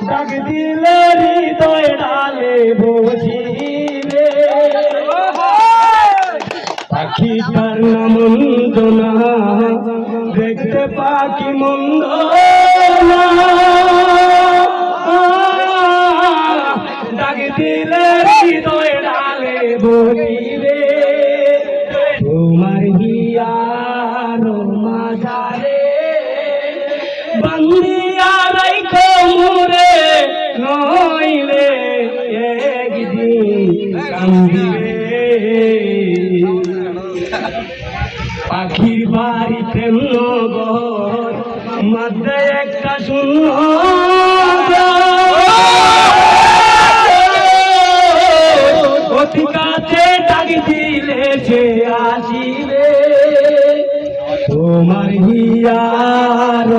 ডাক দিলে হৃদয় ডালে বসিবে পাখিটার নাম অঞ্জনা দেখতে পাখি মন্দ না ডাক দিলে হৃদয় ডালে বসিবে তোমার হিয়ার মাঝারে বন্দিয়া রাইখো মোরে নইলে একদিন কান্দিবে পাখির বাড়িতে নগর মধ্যে একটা শূন্য অতি কাছে ডাক দিলে সে আসিবে তোমার হিয়ার